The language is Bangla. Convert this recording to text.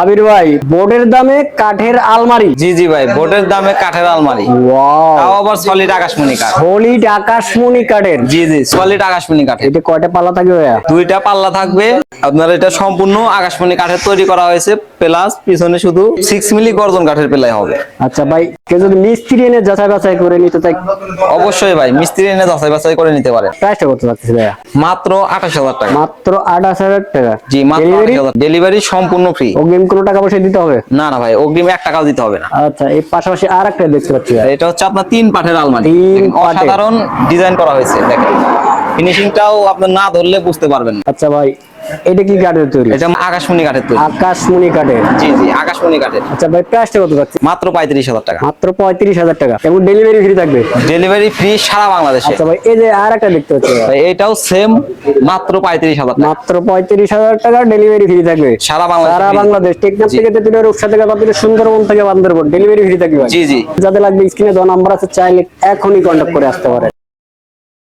আবির ভাই বোর্ডের দামে কাঠের আলমারি। জি জি ভাই, বোর্ডের দামে কাঠের আলমারি, ওয়াও, তাও আবার সলিড আকাশমণি কাঠ। সলিড আকাশমণি কাঠের। জি জি, সলিড আকাশমণি কাঠের। এটা কয়টা পাল্লা থাকবে ভাইয়া? দুইটা পাল্লা থাকবে আপনার। এটা সম্পূর্ণ আকাশমণি কাঠের তৈরি করা হয়েছে, প্লাস পিছনে শুধু 6 মিলি গর্জন কাঠের পেলাই হবে। আচ্ছা ভাই, কেউ যদি মিস্ত্রি এনে যাচাই বাছাই করে নিতে চাই? অবশ্যই ভাই, মিস্ত্রি এনে যাচাই বাছাই করে নিতে পারে। প্রাইসটা কত যাচ্ছে ভাইয়া? মাত্র 28,000 টাকা। মাত্র 28,000 টাকা। জি, মাত্র ডেলিভারি 28,000। ডেলিভারি সম্পূর্ণ ফ্রি। অগ্রিম কোনো টাকা পয়সা দিতে হবে? না না ভাই, অগ্রিম 1 টাকাও দিতে হবে না। আচ্ছা, এই পাশাপাশি আর একটা দেখতে পাচ্ছি ভাই। এটা হচ্ছে আপনার 3 পাঠের আলমারি। 3 দেখেন, পাটের। অসাধারণ ডিজাইন করা হয়েছে, দেখেন ফিনিশিংটাও আপনার না ধরলে বুঝতে পারবেন না। আচ্ছা ভাই, এটা কি কাঠের তৈরি? এটা আকাশমণি কাঠের তৈরি। আকাশমণি কাঠের। জি জি, আকাশমণি কাঠের। আচ্ছা ভাই, প্রাইসটা কত যাচ্ছে? মাত্র 35,000 টাকা। মাত্র 35,000 টাকা এবং ডেলিভারি ফ্রি থাকবে? ডেলিভারি ফ্রি সারা বাংলাদেশে। আচ্ছা ভাই, এই যে আর একটা দেখতে পাচ্ছি ভাই। ভাই, এটাও সেম, মাত্র 35,000 টাকা। মাত্র 35,000 টাকা ডেলিভারি ফ্রি থাকবে সারা বাংলাদেশে সারা free। বাংলাদেশ। টেকনাফ জি। থেকে তেতুলিয়া, রূপসা থেকে বাতিল, সুন্দরবন থেকে বান্দরবন, ডেলিভারি ফ্রি থাকবে ভাই। জি জি। যাদের লাগবে স্ক্রিনে দেওয়া নাম্বার আছে, চাইলে এখনই কন্ট্যাক্ট করে আসতে পারে।